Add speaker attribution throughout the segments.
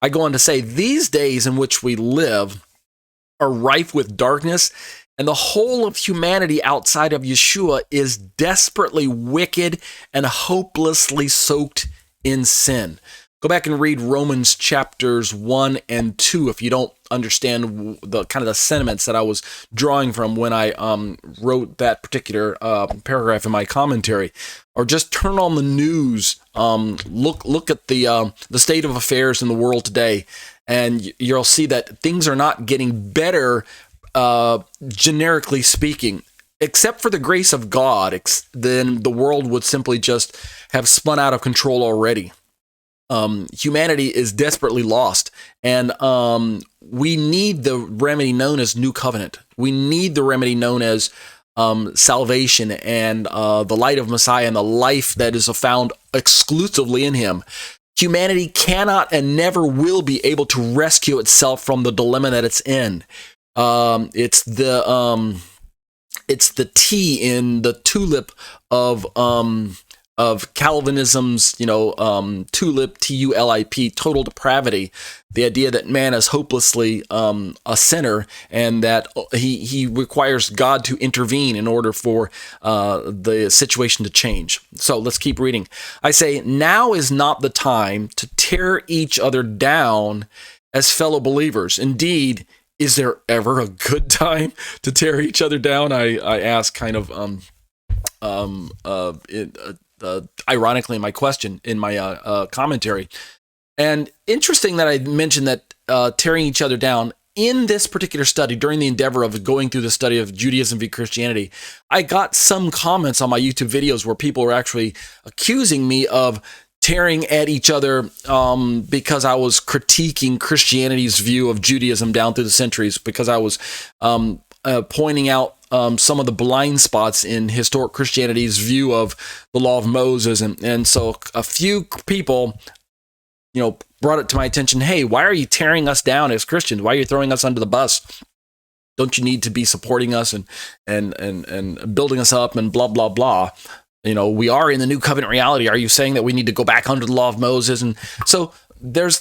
Speaker 1: I go on to say, these days in which we live are rife with darkness, and the whole of humanity outside of Yeshua is desperately wicked and hopelessly soaked in sin. Go back and read Romans chapters 1 and 2 if you don't understand the kind of the sentiments that I was drawing from when I wrote that particular paragraph in my commentary. Or just turn on the news, look at the state of affairs in the world today, and you'll see that things are not getting better, generically speaking. Except for the grace of God, then the world would simply just have spun out of control already. Humanity is desperately lost, and we need the remedy known as New Covenant. We need the remedy known as salvation and the light of Messiah and the life that is found exclusively in him. Humanity cannot and never will be able to rescue itself from the dilemma that it's in. It's the T in the tulip of Calvinism's, tulip, T-U-L-I-P, total depravity, the idea that man is hopelessly a sinner and that he requires God to intervene in order for the situation to change. So let's keep reading. I say, now is not the time to tear each other down as fellow believers. Indeed, is there ever a good time to tear each other down? I ask kind of ironically in my question, in my commentary. And interesting that I mentioned that tearing each other down. In this particular study, during the endeavor of going through the study of Judaism v. Christianity, I got some comments on my YouTube videos where people were actually accusing me of tearing at each other because I was critiquing Christianity's view of Judaism down through the centuries, because I was pointing out some of the blind spots in historic Christianity's view of the law of Moses. And so a few people, brought it to my attention. Hey, why are you tearing us down as Christians? Why are you throwing us under the bus? Don't you need to be supporting us and building us up and blah, blah, blah? We are in the new covenant reality. Are you saying that we need to go back under the law of Moses? And so there's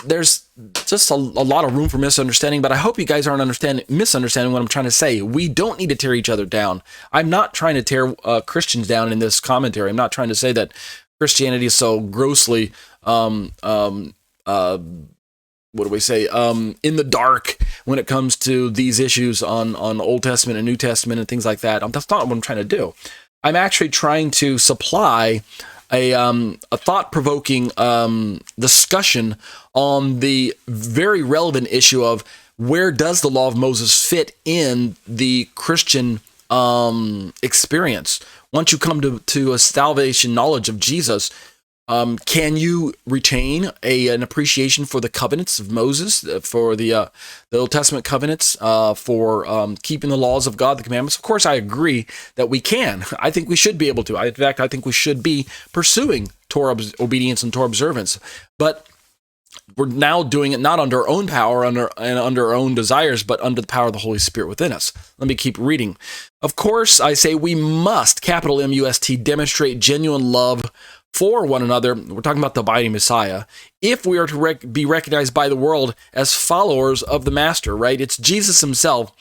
Speaker 1: just a lot of room for misunderstanding, but I hope you guys aren't misunderstanding what I'm trying to say. We don't need to tear each other down. I'm not trying to tear Christians down in this commentary. I'm not trying to say that Christianity is so grossly, in the dark when it comes to these issues on Old Testament and New Testament and things like that. That's not what I'm trying to do. I'm actually trying to supply a thought-provoking discussion on the very relevant issue of where does the law of Moses fit in the Christian experience. Once you come to a salvation knowledge of Jesus, can you retain an appreciation for the covenants of Moses, for the Old Testament covenants, for keeping the laws of God, the commandments? Of course, I agree that we can. I think we should be able to. In fact, I think we should be pursuing Torah obedience and Torah observance. But we're now doing it not under our own power and under our own desires, but under the power of the Holy Spirit within us. Let me keep reading. Of course, I say we must, capital M-U-S-T, demonstrate genuine love for one another. We're talking about the abiding Messiah. If we are to be recognized by the world as followers of the Master, right? It's Jesus himself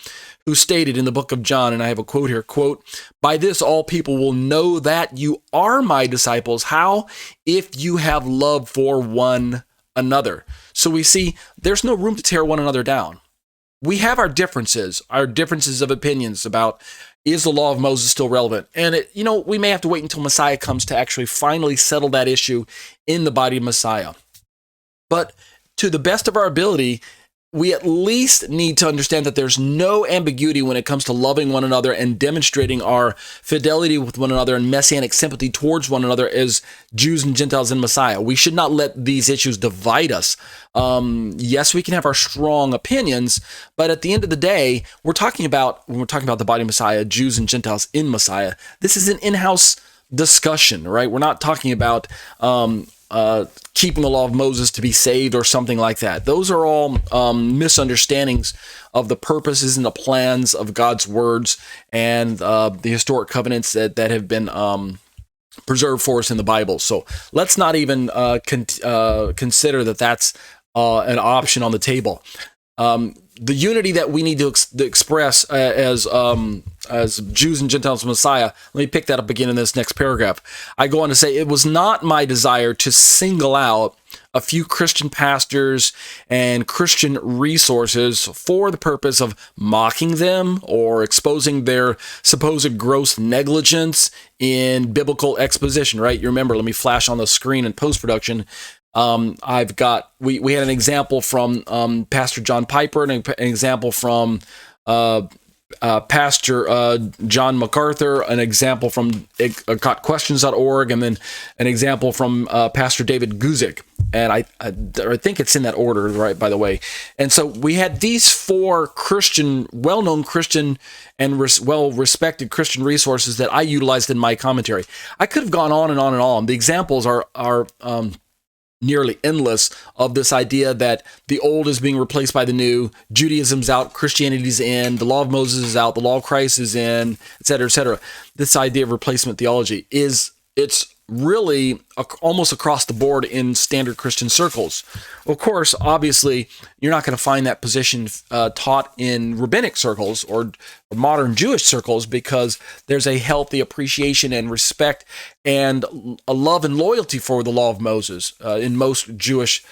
Speaker 1: who stated in the book of John, and I have a quote here, quote, "By this all people will know that you are my disciples." How? If you have love for one another. So we see there's no room to tear one another down. We have our differences of opinions about, is the law of Moses still relevant? And we may have to wait until Messiah comes to actually finally settle that issue in the body of Messiah. But to the best of our ability, we at least need to understand that there's no ambiguity when it comes to loving one another and demonstrating our fidelity with one another and messianic sympathy towards one another as Jews and Gentiles in Messiah. We should not let these issues divide us. Yes, we can have our strong opinions, but at the end of the day, when we're talking about the body of Messiah, Jews and Gentiles in Messiah, this is an in-house discussion, right? We're not talking about keeping the law of Moses to be saved or something like that. Those are all misunderstandings of the purposes and the plans of God's words and the historic covenants that have been preserved for us in the Bible. So let's not even consider that that's an option on the table. The unity that we need to express as Jews and Gentiles Messiah. Let me pick that up again in this next paragraph. I go on to say, it was not my desire to single out a few Christian pastors and Christian resources for the purpose of mocking them or exposing their supposed gross negligence in biblical exposition, right? You remember, let me flash on the screen in post-production. I've got, we had an example from Pastor John Piper, and an example from Pastor John MacArthur, an example from gotquestions.org, and then an example from Pastor David Guzik. And I think it's in that order, right, by the way. And so we had these four Christian, well-known Christian and well-respected Christian resources that I utilized in my commentary. I could have gone on and on and on. The examples are nearly endless of this idea that the old is being replaced by the new, Judaism's out, Christianity's in, the law of Moses is out, the law of Christ is in, et cetera, et cetera. This idea of replacement theology it's really almost across the board in standard Christian circles. Of course, obviously, you're not going to find that position taught in rabbinic circles or modern Jewish circles, because there's a healthy appreciation and respect and a love and loyalty for the law of Moses in most Jewish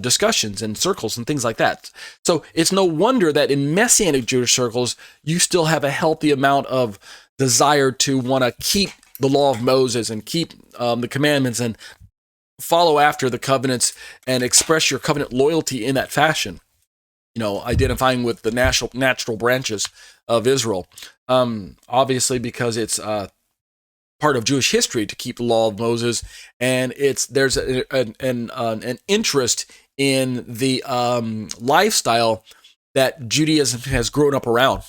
Speaker 1: discussions and circles and things like that. So it's no wonder that in Messianic Jewish circles, you still have a healthy amount of desire to want to keep the law of Moses and keep the commandments and follow after the covenants and express your covenant loyalty in that fashion, identifying with the natural branches of Israel. Obviously, because it's part of Jewish history to keep the law of Moses, and there's an interest in the lifestyle that Judaism has grown up around.